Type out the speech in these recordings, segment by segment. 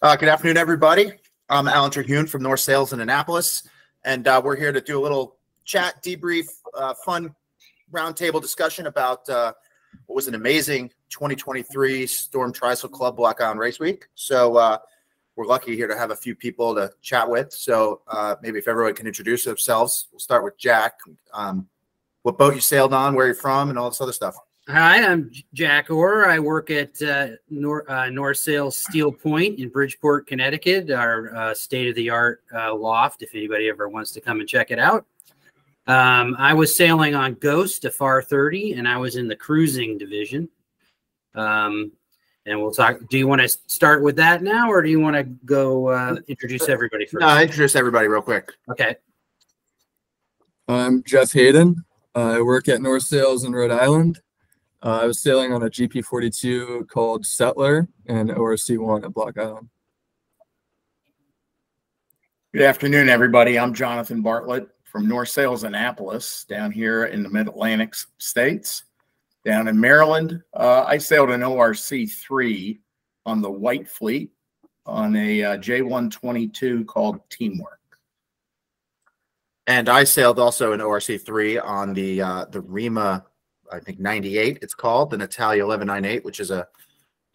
Good afternoon, everybody. I'm Alan Terhune from North Sales in Annapolis, and we're here to do a little chat, debrief, fun roundtable discussion about what was an amazing 2023 Storm Tricycle Club Block Island Race Week. So we're lucky here to have a few people to chat with. So maybe if everyone can introduce themselves, we'll start with Jack. What boat you sailed on, where you're from, and all this other stuff. Hi, I'm Jack Orr. I work at North Sales Steel Point in Bridgeport, Connecticut, our state-of-the-art loft, if anybody ever wants to come and check it out. I was sailing on Ghost, a FAR 30, and I was in the cruising division. And we'll talk. Do you want to start with that now, or do you want to go introduce everybody first? No, introduce everybody real quick. Okay. I'm Jeff Hayden. I work at North Sales in Rhode Island. I was sailing on a GP42 called Settler and ORC1 at Block Island. Good afternoon, everybody. I'm Jonathan Bartlett from North Sales Annapolis down here in the Mid-Atlantic states. Down in Maryland, I sailed an ORC3 on the White Fleet on a J122 called Teamwork. And I sailed also an ORC3 on the Rima, I think 98 it's called, the Natalia 1198, which is a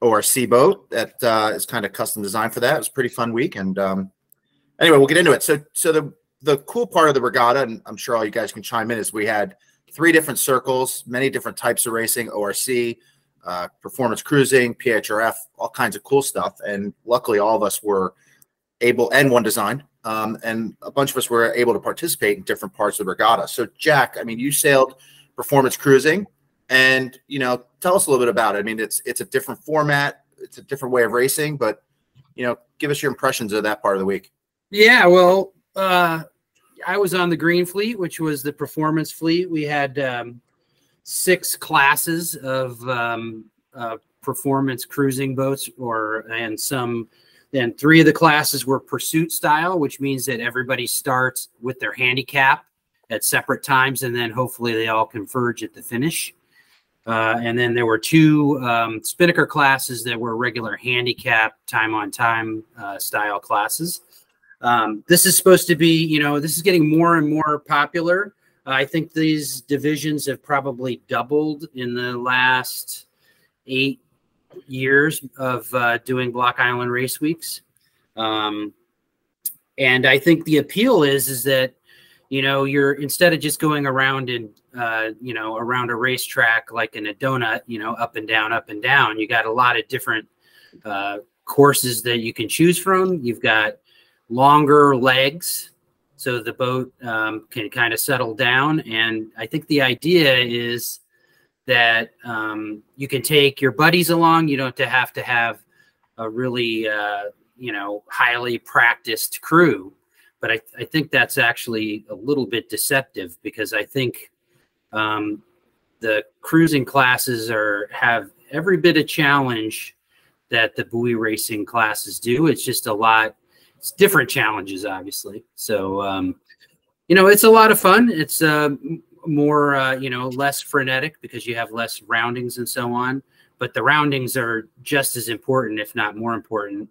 ORC boat that is kind of custom designed for that. It was a pretty fun week. And anyway, we'll get into it. So the cool part of the regatta, and I'm sure all you guys can chime in, is we had 3 different circles, many different types of racing, ORC, performance cruising, PHRF, all kinds of cool stuff. And luckily all of us were able, and one design, and a bunch of us were able to participate in different parts of the regatta. So Jack, I mean, you sailed performance cruising, and tell us a little bit about it. I mean, it's a different format, it's a different way of racing, but give us your impressions of that part of the week. Yeah, well, I was on the Green Fleet, which was the performance fleet. We had 6 classes of performance cruising boats, and 3 of the classes were pursuit style, which means that everybody starts with their handicap at separate times, and then hopefully they all converge at the finish. And then there were 2 Spinnaker classes that were regular handicap time-on-time style classes. This is supposed to be, this is getting more and more popular. I think these divisions have probably doubled in the last 8 years of doing Block Island Race Weeks. And I think the appeal is that you're, instead of just going around and around a racetrack like in a donut, up and down, you got a lot of different courses that you can choose from. You've got longer legs, so the boat can kind of settle down. And I think the idea is that you can take your buddies along. You don't have to have a really highly practiced crew. But I think that's actually a little bit deceptive, because I think the cruising classes have every bit of challenge that the buoy racing classes do. It's just it's different challenges, obviously. So, it's a lot of fun. It's more, less frenetic because you have less roundings and so on. But the roundings are just as important, if not more important,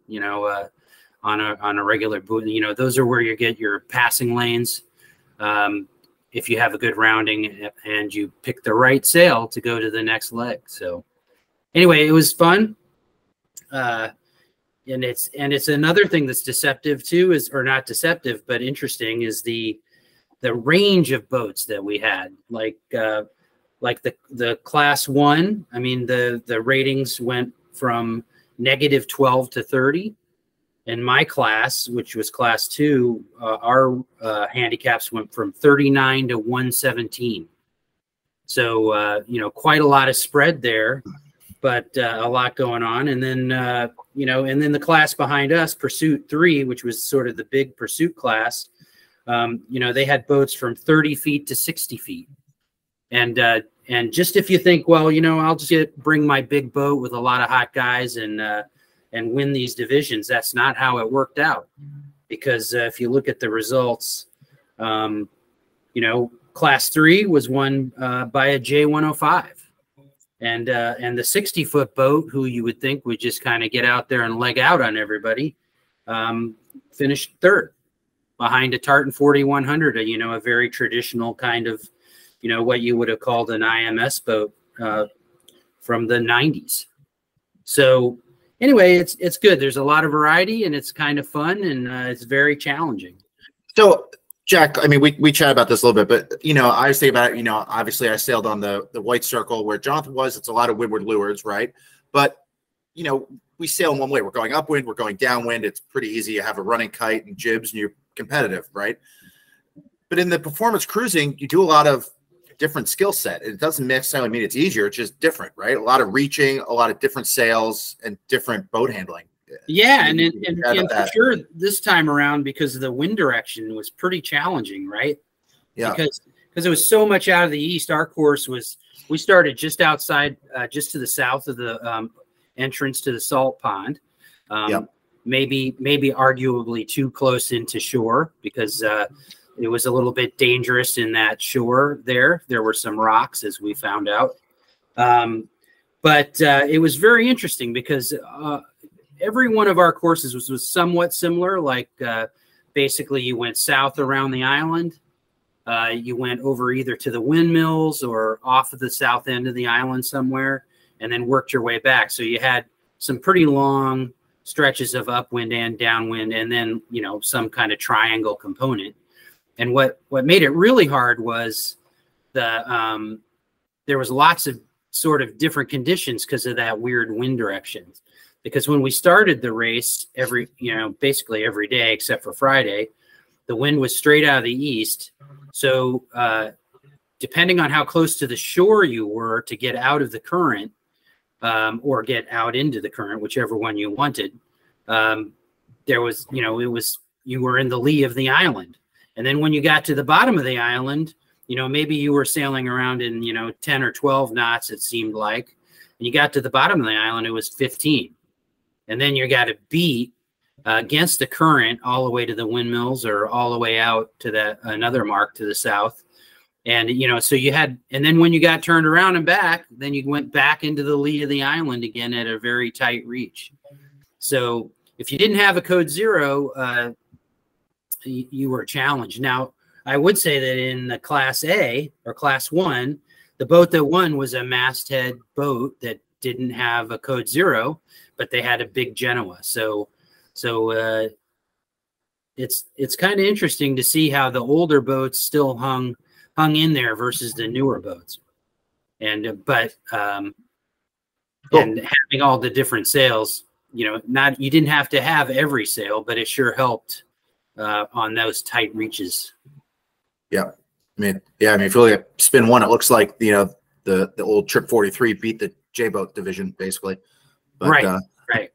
on a regular boat. Those are where you get your passing lanes. If you have a good rounding and you pick the right sail to go to the next leg. So anyway, it was fun. And it's another thing that's deceptive too, or not deceptive, but interesting, is the range of boats that we had. Like the class 1, I mean, the ratings went from -12 to 30. In my class, which was class 2, our handicaps went from 39 to 117. So, quite a lot of spread there, but a lot going on. And then, and then the class behind us, Pursuit 3, which was sort of the big pursuit class, they had boats from 30 feet to 60 feet. And just if you think, well, I'll just bring my big boat with a lot of hot guys and win these divisions, that's not how it worked out. Because if you look at the results, class 3 was won by a J105. And the 60-foot boat, who you would think would just kind of get out there and leg out on everybody, finished third behind a Tartan 4100, a very traditional kind of, what you would have called an IMS boat from the 90s. So anyway, it's good. There's a lot of variety, and it's kind of fun, and it's very challenging. So, Jack, I mean, we chat about this a little bit, but I was thinking about it. Obviously, I sailed on the White Circle where Jonathan was. It's a lot of windward leeward, right? But we sail in one way. We're going upwind, we're going downwind. It's pretty easy. You have a running kite and jibs, and you're competitive, right? But in the performance cruising, you do a lot of different skill set. It doesn't necessarily mean it's easier. It's just different, right? A lot of reaching, a lot of different sails, and different boat handling. Yeah, and for sure this time around, because of the wind direction, was pretty challenging, right? Yeah, because it was so much out of the east. Our course we started just outside, just to the south of the entrance to the salt pond. Maybe arguably too close into shore, because it was a little bit dangerous in that shore there. There were some rocks, as we found out. But it was very interesting because every one of our courses was somewhat similar. Like basically you went south around the island. You went over either to the windmills or off of the south end of the island somewhere, and then worked your way back. So you had some pretty long stretches of upwind and downwind, and then, some kind of triangle component. And what made it really hard was there was lots of sort of different conditions because of that weird wind direction. Because when we started the race, basically every day except for Friday, the wind was straight out of the east. So depending on how close to the shore you were to get out of the current, or get out into the current, whichever one you wanted, there was, you were in the lee of the island. And then when you got to the bottom of the island, maybe you were sailing around in, 10 or 12 knots, it seemed like. And you got to the bottom of the island, it was 15. And then you got to beat against the current all the way to the windmills, or all the way out to another mark to the south. And, so you had, and then when you got turned around and back, then you went back into the lee of the island again at a very tight reach. So if you didn't have a code 0, you were challenged. Now, I would say that in the Class A or Class 1, the boat that won was a masthead boat that didn't have a code 0, but they had a big Genoa. So it's kind of interesting to see how the older boats still hung in there versus the newer boats. And and having all the different sails, you didn't have to have every sail, but it sure helped on those tight reaches. Yeah. I mean, if you look at spin 1, it looks like, the old Trip 43 beat the J-boat division basically. But, right.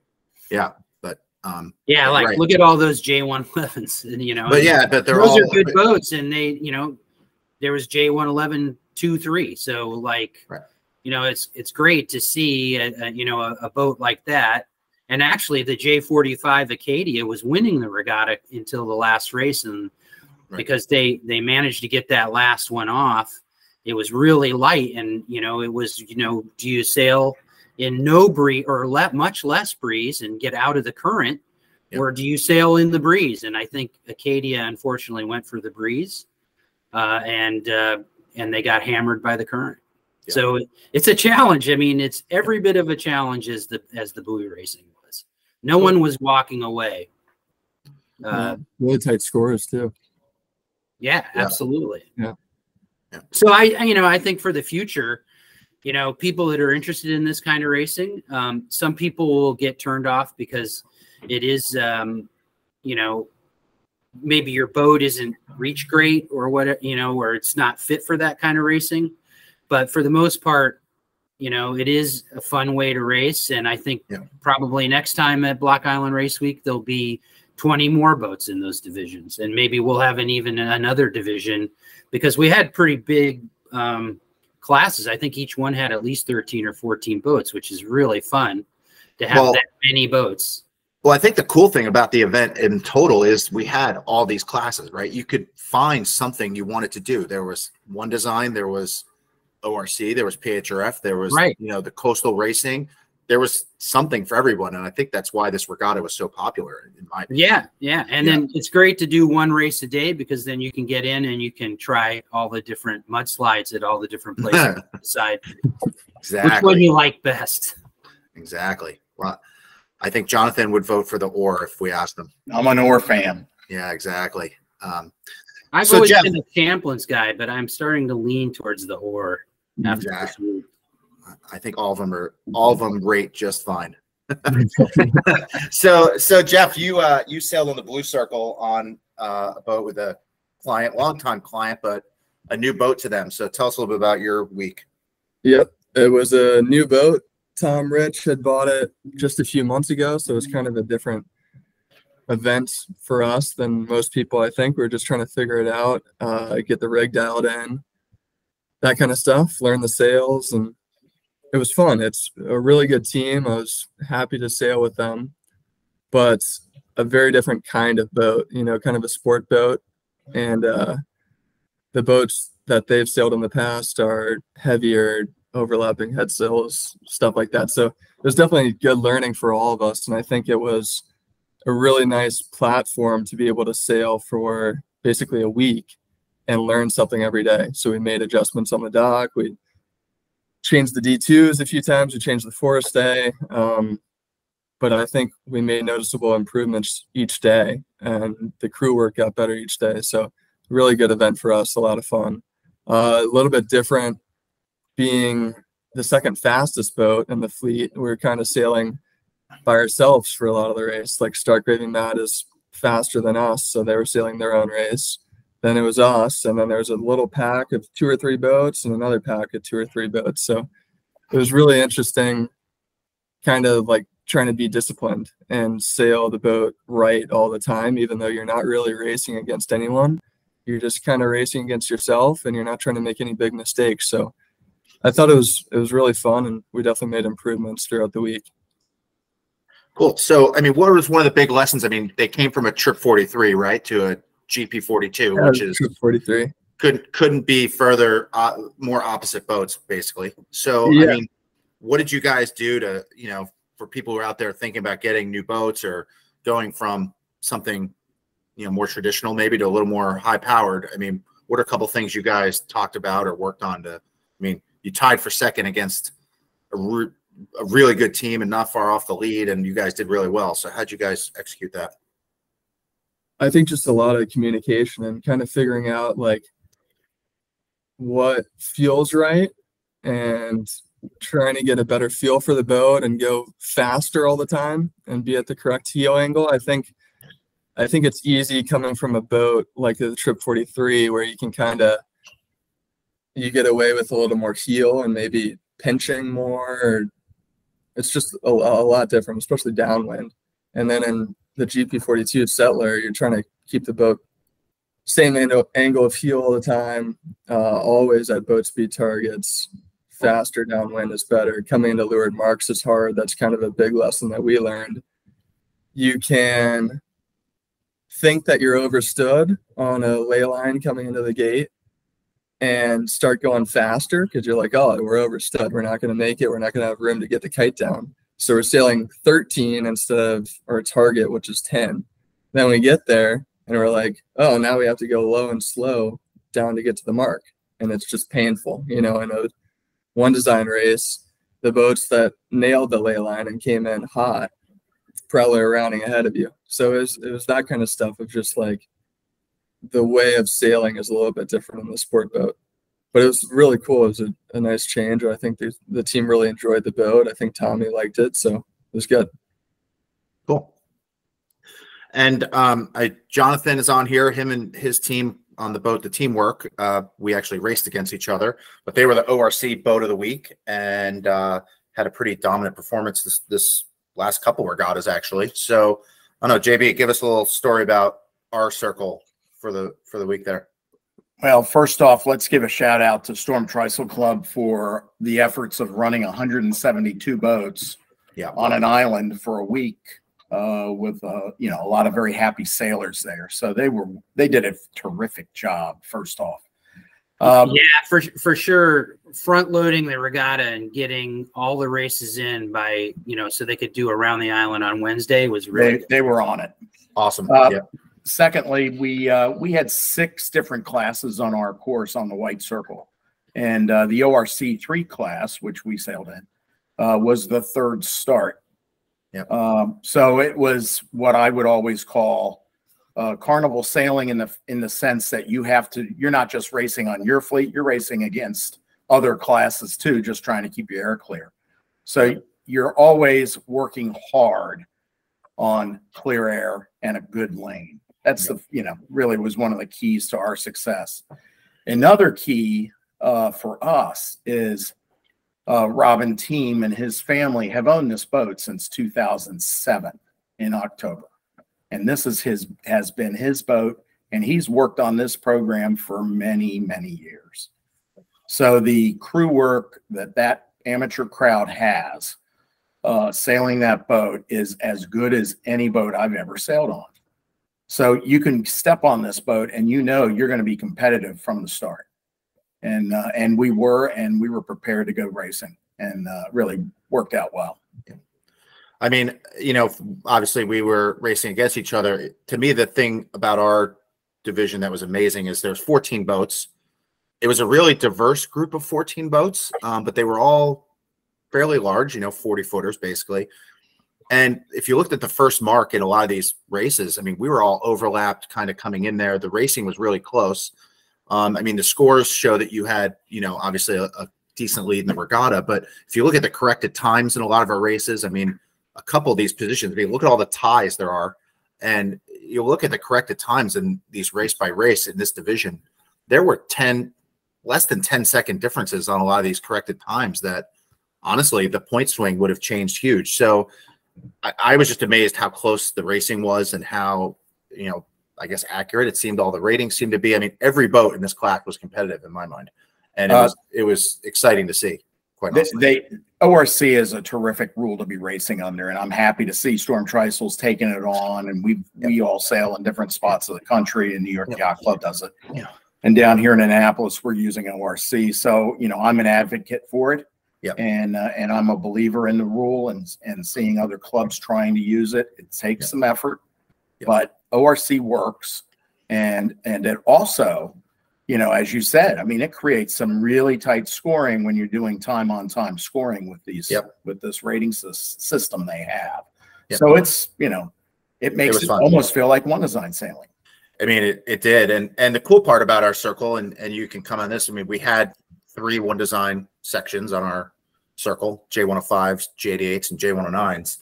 Yeah. But, like look at all those J111s, and, but those are good boats. And they, there was J111 2-3. So like, it's great to see, a boat like that. And actually, the J45 Acadia was winning the regatta until the last race, and because they managed to get that last one off, it was really light, and it was do you sail in no breeze or much less breeze and get out of the current, or do you sail in the breeze? And I think Acadia unfortunately went for the breeze, and they got hammered by the current. Yeah. So it's a challenge. I mean, it's every bit of a challenge as the buoy racing was. No one was walking away. Really tight scores too. Yeah, absolutely. Yeah. So I think for the future, people that are interested in this kind of racing, some people will get turned off because it is, maybe your boat isn't reach great or what, or it's not fit for that kind of racing. But for the most part, it is a fun way to race. And I think probably next time at Block Island Race Week, there'll be 20 more boats in those divisions. And maybe we'll have even another division, because we had pretty big classes. I think each one had at least 13 or 14 boats, which is really fun to have that many boats. Well, I think the cool thing about the event in total is we had all these classes, right? You could find something you wanted to do. There was one design, there was ORC, there was PHRF, there was, the coastal racing, there was something for everyone, and I think that's why this regatta was so popular in my opinion. Yeah. And then it's great to do one race a day, because then you can get in and you can try all the different mudslides at all the different places. Decide Exactly which one you like best. Exactly. Well, I think Jonathan would vote for the Ore if we asked him. I'm an Ore fan. Yeah, exactly. I've always been the Champlin's guy, but I'm starting to lean towards the Ore after this week. I think all of them rate just fine. So Jeff, you sailed on the Blue Circle on a boat with a client, longtime client, but a new boat to them. So tell us a little bit about your week. Yep, it was a new boat. Tom Rich had bought it just a few months ago, so it was kind of a different event for us than most people. I think we were just trying to figure it out, get the rig dialed in, that kind of stuff, learn the sails, and it was fun. It's a really good team. I was happy to sail with them, but a very different kind of boat, kind of a sport boat. And the boats that they've sailed in the past are heavier, overlapping head sails, stuff like that. So it was definitely good learning for all of us. And I think it was a really nice platform to be able to sail for basically a week and learn something every day. So we made adjustments on the dock. We changed the D2s a few times. We changed the forestay. But I think we made noticeable improvements each day, and the crew work got better each day. So really good event for us, a lot of fun. A little bit different being the second fastest boat in the fleet. We were kind of sailing by ourselves for a lot of the race. Like Stark Raving Mad is faster than us, so they were sailing their own race. Then it was us, and then there was a little pack of 2 or 3 boats and another pack of 2 or 3 boats. So it was really interesting, kind of like trying to be disciplined and sail the boat right all the time, even though you're not really racing against anyone. You're just kind of racing against yourself, and you're not trying to make any big mistakes. So I thought it was really fun, and we definitely made improvements throughout the week. Cool. So, I mean, what was one of the big lessons? I mean, they came from a Trip 43, right, to a GP 42, which is Trip 43. Couldn't be further more opposite boats, basically. So, Yeah. I mean, what did you guys do to, for people who are out there thinking about getting new boats or going from something, more traditional maybe to a little more high powered? I mean, what are a couple things you guys talked about or worked on to? I mean, you tied for second against a really good team and not far off the lead, and you guys did really well. So how'd you guys execute that? I think just a lot of communication and kind of figuring out like what feels right and trying to get a better feel for the boat and go faster all the time and be at the correct heel angle. I think it's easy coming from a boat like the Trip 43 where you can you get away with a little more heel and maybe pinching more. Or it's just a lot different, especially downwind. And then in the GP42 Settler, you're trying to keep the boat same angle of heel all the time, always at boat speed targets. Faster downwind is better. Coming into leeward marks is hard. That's kind of a big lesson that we learned. You can think that you're overstood on a ley line coming into the gate and start going faster because you're like, oh, we're overstood. We're not going to make it. We're not going to have room to get the kite down. So we're sailing 13 instead of our target, which is 10. Then we get there and we're like, oh, now we have to go low and slow down to get to the mark. And it's just painful. In a one design race, the boats that nailed the ley line and came in hot probably are rounding ahead of you. So it was that kind of stuff of just like the way of sailing is a little bit different in the sport boat. But it was really cool. It was a nice change. I think the team really enjoyed the boat. I think Tommy liked it, so it was good. Cool. And Jonathan is on here. Him and his team on the boat, the teamwork. We actually raced against each other, but they were the ORC boat of the week and had a pretty dominant performance this last couple regattas actually. So I don't know, JB, give us a little story about our circle for the week there. Well, first off, let's give a shout out to Storm Trysail Club for the efforts of running 172 boats on an island for a week with a lot of very happy sailors there. So they did a terrific job. First off, for sure. front loading the regatta and getting all the races in by, so they could do around the island on Wednesday was really They were on it. Awesome. Yeah. Secondly, we had 6 different classes on our course on the White Circle, and the ORC3 class, which we sailed in, was the 3rd start. Yeah. So it was what I would always call carnival sailing in the sense that you're not just racing on your fleet, you're racing against other classes too, just trying to keep your air clear. So you're always working hard on clear air and a good lane. That's really was one of the keys to our success. Another key for us is Robin Team and his family have owned this boat since 2007 in October. And this has been his boat, and he's worked on this program for many, many years. So the crew work that amateur crowd has sailing that boat is as good as any boat I've ever sailed on. So you can step on this boat and you're going to be competitive from the start. And we were prepared to go racing, and really worked out well. I mean, obviously we were racing against each other. To me, the thing about our division that was amazing is there's 14 boats. It was a really diverse group of 14 boats, but they were all fairly large, 40 footers basically. And if you looked at the first mark in a lot of these races, I mean, we were all overlapped kind of coming in there. The racing was really close. I mean, the scores show that you had, obviously a decent lead in the regatta, but if you look at the corrected times in a lot of our races, I mean, a couple of these positions, I mean, look at all the ties there are, and you look at the corrected times in these race by race in this division, there were less than 10-second differences on a lot of these corrected times that honestly, the point swing would have changed huge. So I was just amazed how close the racing was and how, I guess accurate it seemed. All the ratings seemed to be. I mean, every boat in this class was competitive in my mind, and it was exciting to see. Quite honestly, ORC is a terrific rule to be racing under, and I'm happy to see Storm Trisell's taking it on. And we all sail in different spots of the country, and New York Yacht Club does it. Yeah. And down here in Annapolis, we're using ORC. So I'm an advocate for it. Yeah. And I'm a believer in the rule, and seeing other clubs trying to use it. It takes some effort, but ORC works, and it also, as you said, I mean, it creates some really tight scoring when you're doing time on time scoring with these with this rating system they have. So it's it makes it almost feel like one design sailing. I mean, it did, and the cool part about our circle, and you can come on this. I mean, we had 3 one design sections on our circle: J105s, J88s, and J109s.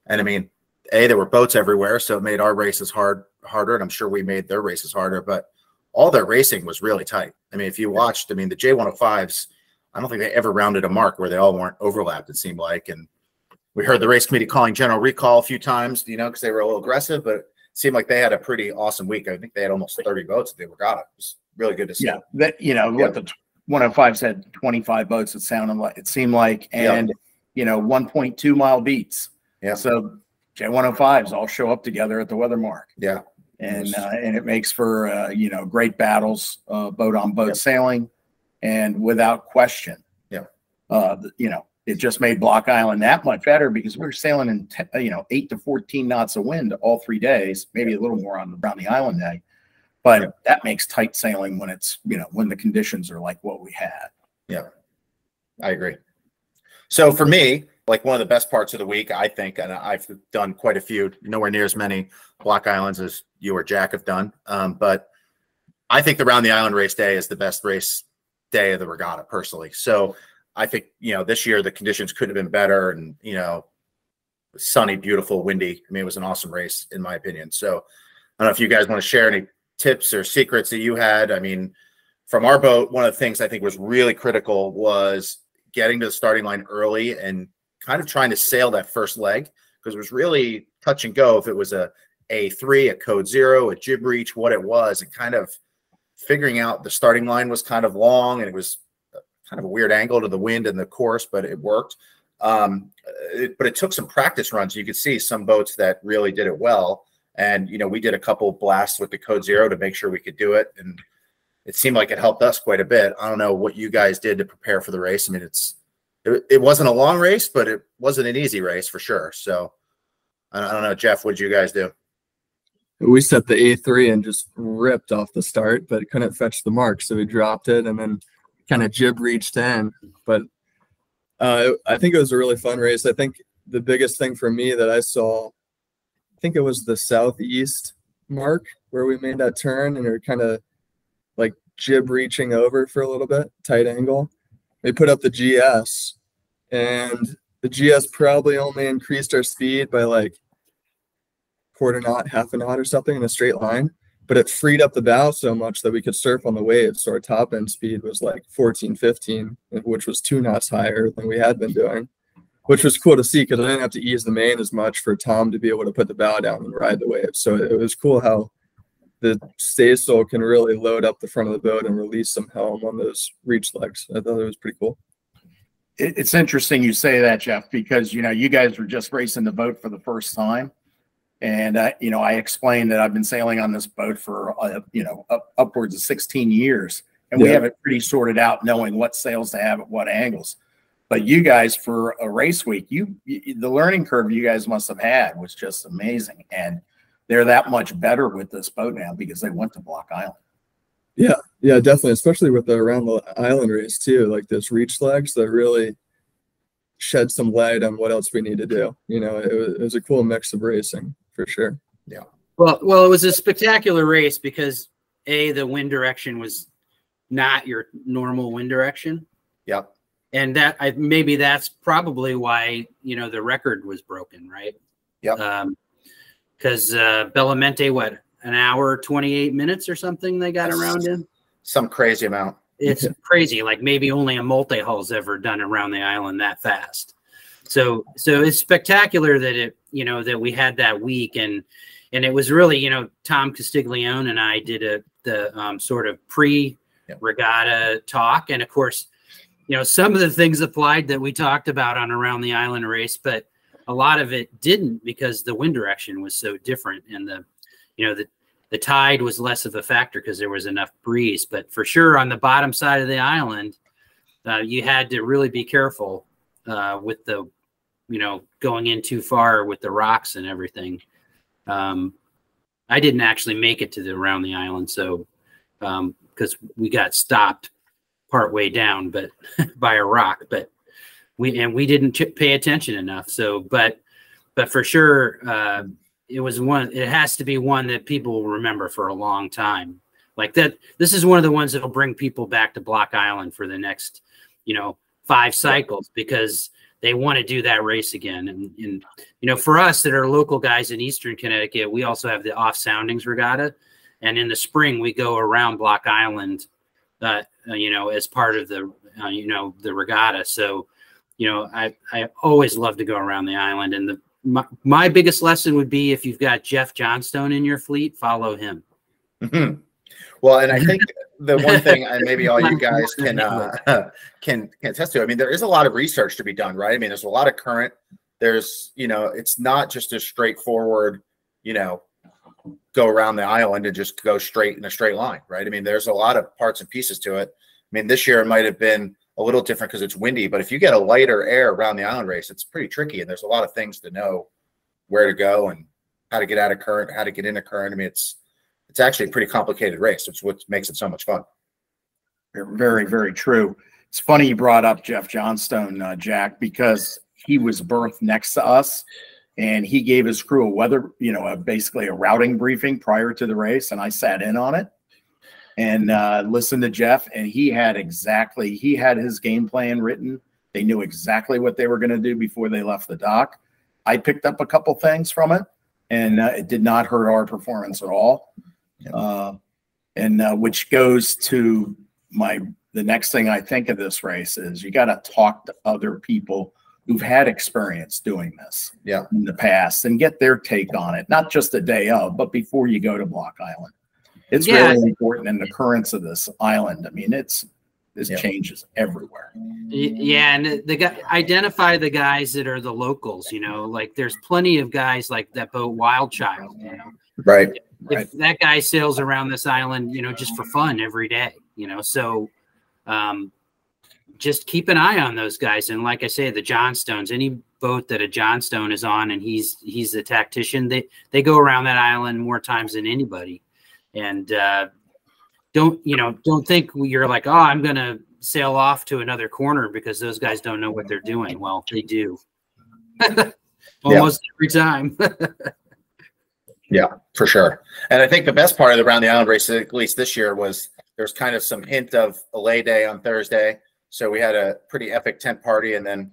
And I mean, there were boats everywhere, so it made our races harder, and I'm sure we made their races harder. But all their racing was really tight. I mean, if you watched, I mean, the J105s, I don't think they ever rounded a mark where they all weren't overlapped, it seemed like. And we heard the race committee calling general recall a few times, because they were a little aggressive, but it seemed like they had a pretty awesome week. I think they had almost 30 boats at the regatta. It was really good to see. Yeah, what the 105s had 25 boats. It seemed like, and 1.2 mile beats. Yeah. So J105s all show up together at the weather mark. Yeah. And it makes for great battles, boat on boat sailing, and without question, it just made Block Island that much better because we were sailing in 8 to 14 knots of wind all 3 days, maybe a little more on around the island day, but that makes tight sailing when it's when the conditions are like what we had. Yeah, I agree. So for me, like one of the best parts of the week, I think, and I've done quite a few, nowhere near as many Block Islands as you or Jack have done. But I think the Round the Island race day is the best race day of the regatta personally. So I think, this year the conditions couldn't have been better, and, sunny, beautiful, windy. I mean, it was an awesome race in my opinion. So I don't know if you guys want to share any tips or secrets that you had. I mean, from our boat, one of the things I think was really critical was getting to the starting line early and kind of trying to sail that first leg, because it was really touch and go if it was a A3, a code 0, a jib reach, what it was, and kind of figuring out the starting line was kind of long, and it was kind of a weird angle to the wind and the course, but it worked. But it took some practice runs. You could see some boats that really did it well. And, we did a couple blasts with the code 0 to make sure we could do it. And it seemed like it helped us quite a bit. I don't know what you guys did to prepare for the race. I mean, it wasn't a long race, but it wasn't an easy race for sure. So I don't know, Jeff, what did you guys do? We set the A3 and just ripped off the start, but couldn't fetch the mark. So we dropped it and then kind of jib reached in. But I think it was a really fun race. I think the biggest thing for me that I saw, I think it was the southeast mark where we made that turn and we were kind of like jib reaching over for a little bit, tight angle. We put up the GS and the GS probably only increased our speed by like quarter knot, half a knot or something in a straight line, but it freed up the bow so much that we could surf on the waves. So our top end speed was like 14, 15, which was 2 knots higher than we had been doing, which was cool to see because I didn't have to ease the main as much for Tom to be able to put the bow down and ride the waves. So it was cool how the staysail can really load up the front of the boat and release some helm on those reach legs. I thought it was pretty cool. It's interesting you say that, Jeff, because, you know, you guys were just racing the boat for the first time. And, you know, I explained that I've been sailing on this boat for, you know, upwards of 16 years. And we have it pretty sorted out, knowing what sails to have at what angles. But you guys, for a race week, the learning curve you guys must have had was just amazing. And they're that much better with this boat now because they went to Block Island. Yeah, definitely. Especially with the around the island race too, like those reach legs that really shed some light on what else we need to do. You know, it was a cool mix of racing for sure. Yeah. Well, it was a spectacular race because the wind direction was not your normal wind direction. Yep. And maybe that's probably why, you know, the record was broken, right? Yep. Because Bellamente, what, an hour, 28 minutes or something they got around in? Some crazy amount. It's crazy. Like maybe only a multi-hull's ever done around the island that fast. So it's spectacular that that we had that week, and it was really, you know, Tom Castiglione and I did the sort of pre-regatta talk, and of course, you know, some of the things applied that we talked about on Around the Island race, but a lot of it didn't because the wind direction was so different, and the tide was less of a factor because there was enough breeze. But for sure, on the bottom side of the island, you had to really be careful with the, you know, going in too far with the rocks and everything. I didn't actually make it to the Around the Island, so because we got stopped partway down, but by a rock. But we didn't pay attention enough. So, but for sure. It has to be one that people will remember for a long time. Like that, this is one of the ones that'll bring people back to Block Island for the next, you know, 5 cycles because they want to do that race again. And you know, for us that are local guys in Eastern Connecticut, we also have the Off Soundings Regatta. And in the spring, we go around Block Island, you know, as part of the, you know, the regatta. So, you know, I always love to go around the island, and my biggest lesson would be if you've got Jeff Johnstone in your fleet, follow him. Mm-hmm. Well, and I think the one thing, and maybe all you guys can attest to, I mean, there is a lot of research to be done, right? I mean, there's a lot of current. There's, you know, it's not just a straightforward, you know, go around the island and just go straight in a straight line, right? I mean, there's a lot of parts and pieces to it. I mean, this year it might have been a little different because it's windy, but if you get a lighter air around the island race, it's pretty tricky. And there's a lot of things to know where to go and how to get out of current, how to get into current. I mean, it's actually a pretty complicated race. It's what makes it so much fun. Very, very true. It's funny you brought up Jeff Johnstone, Jack, because he was berthed next to us and he gave his crew a weather, you know, basically a routing briefing prior to the race. And I sat in on it and listened to Jeff, and he had his game plan written. They knew exactly what they were going to do before they left the dock. I picked up a couple things from it, and it did not hurt our performance at all. Which goes to the next thing I think of this race is you got to talk to other people who've had experience doing this in the past and get their take on it, not just the day of, but before you go to Block Island. It's really important in the currents of this island. I mean, this changes everywhere. Yeah, and identify the guys that are the locals. You know, like there's plenty of guys like that boat Wild Child. You know, right? if that guy sails around this island, just for fun every day, so just keep an eye on those guys. And like I say, the Johnstones, any boat that a Johnstone is on and he's the tactician, they go around that island more times than anybody. And don't think you're like, oh, I'm going to sail off to another corner because those guys don't know what they're doing. Well, they do. Almost every time. Yeah, for sure. And I think the best part of the Around the Island race, at least this year, was there's kind of some hint of a lay day on Thursday. So we had a pretty epic tent party, and then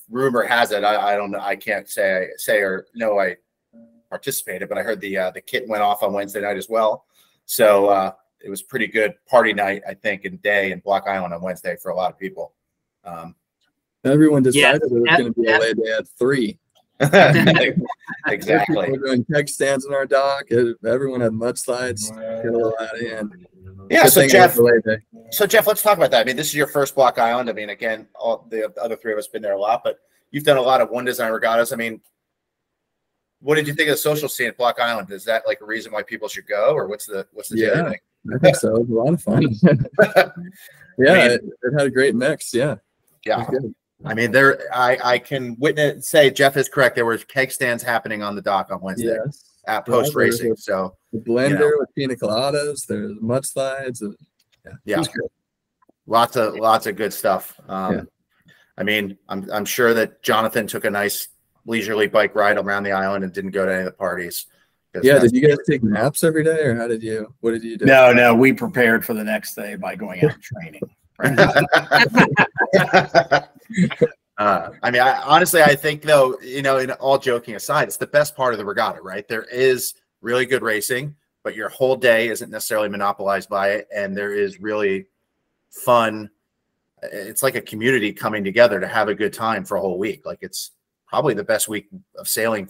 rumor has it, I don't know, I can't say or no, I participated, but I heard the kit went off on Wednesday night as well. So it was pretty good party night, I think, and day in Block Island on Wednesday for a lot of people. Everyone decided it was going to be a lay day at 3. Exactly. We were doing keg stands in our dock. Everyone had mudslides. Get a little out of hand. Yeah, so Jeff, let's talk about that. I mean, this is your first Block Island. I mean, again, all the other three of us been there a lot, but you've done a lot of one design regattas. I mean, what did you think of the social scene at Block Island? Is that like a reason why people should go, or what's the yeah? Thing? I think so. It was a lot of fun. Yeah, I mean, it had a great mix. Yeah. I mean, I can say Jeff is correct. There were keg stands happening on the dock on Wednesday at post racing. So the blender with pina coladas, there's mudslides. Yeah. Lots of good stuff. I mean, I'm sure that Jonathan took a nice leisurely bike ride around the island and didn't go to any of the parties. Yeah, did you guys take naps every day, or what did you do? No, we prepared for the next day by going out and training. I mean, honestly, I think though, in all joking aside, it's the best part of the regatta, right? There is really good racing, but your whole day isn't necessarily monopolized by it, and there is really fun. It's like a community coming together to have a good time for a whole week. Like, it's probably the best week of sailing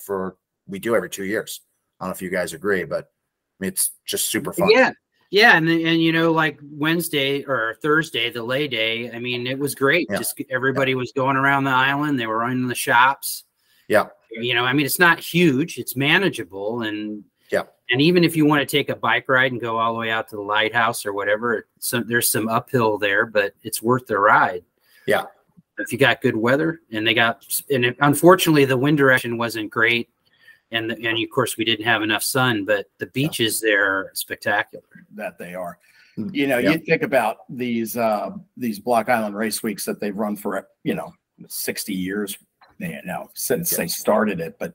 we do every 2 years. I don't know if you guys agree, but I mean, it's just super fun. Yeah, and like Wednesday or Thursday, the lay day, I mean, it was great. Yeah. Just everybody was going around the island. They were running the shops. Yeah. I mean, it's not huge. It's manageable. And and even if you want to take a bike ride and go all the way out to the lighthouse or whatever, there's some uphill there, but it's worth the ride. Yeah. If you got good weather, and unfortunately the wind direction wasn't great. And of course we didn't have enough sun, but the beaches there are spectacular. That they are. You think about these Block Island race weeks that they've run for 60 years now since they started it, but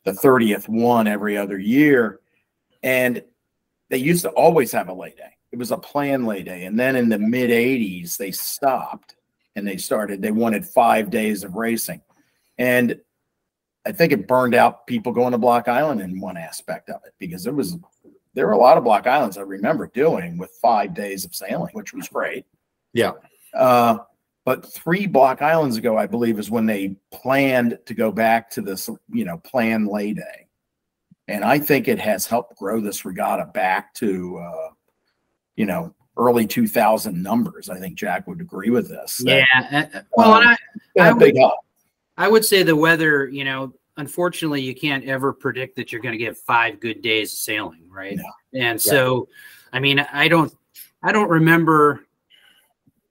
the 30th one every other year, and they used to always have a lay day. It was a planned lay day, and then in the mid 80s they stopped and they wanted 5 days of racing, and I think it burned out people going to Block Island in one aspect of it, because there were a lot of Block Islands I remember doing with 5 days of sailing, which was great. Yeah. But 3 Block Islands ago, I believe, is when they planned to go back to this, planned lay day. And I think it has helped grow this regatta back to, early 2000 numbers. I think Jack would agree with this. I would say the weather, unfortunately, you can't ever predict that you're going to get 5 good days of sailing, right? No. And so, I mean, I don't remember.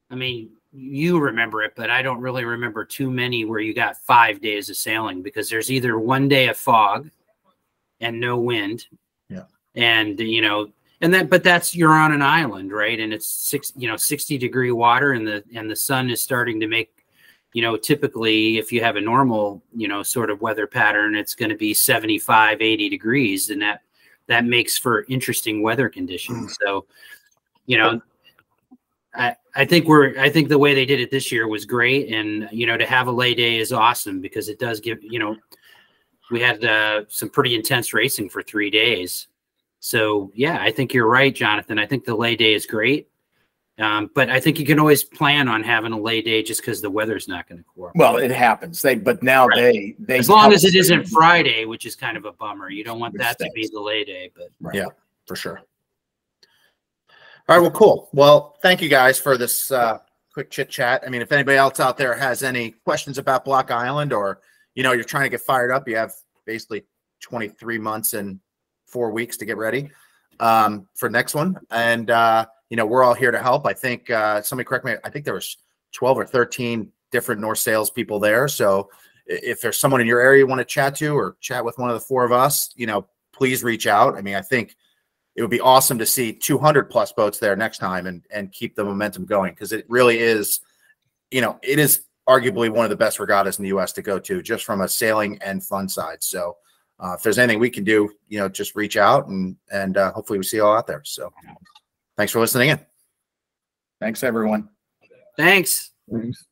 I mean, you remember it, but I don't really remember too many where you got 5 days of sailing, because there's either 1 day of fog and no wind. Yeah. And, but that's, you're on an island, right? And it's 60-degree water, and the sun is starting to make, typically if you have a normal, sort of weather pattern, it's going to be 75, 80 degrees. And that makes for interesting weather conditions. So, I think the way they did it this year was great. And, to have a lay day is awesome, because it does give, we had some pretty intense racing for 3 days. So yeah, I think you're right, Jonathan. I think the lay day is great. But I think you can always plan on having a lay day, just because the weather's not going to cooperate. Well, it happens. But now they as long as it isn't Friday, which is kind of a bummer. You don't want that to be the lay day, but yeah, for sure. All right, well, cool. Well, thank you guys for this quick chit chat. I mean, if anybody else out there has any questions about Block Island, or you're trying to get fired up, you have basically 23 months and 4 weeks to get ready for next one. And, we're all here to help. I think somebody correct me. I think there was 12 or 13 different North sales people there. So if there's someone in your area you want to chat to or chat with one of the 4 of us, please reach out. I mean, I think it would be awesome to see 200 plus boats there next time and keep the momentum going. Cause it really is, it is arguably one of the best regattas in the US to go to, just from a sailing and fun side. So if there's anything we can do, just reach out and hopefully we see you all out there. So thanks for listening in. Thanks, everyone. Thanks. Thanks.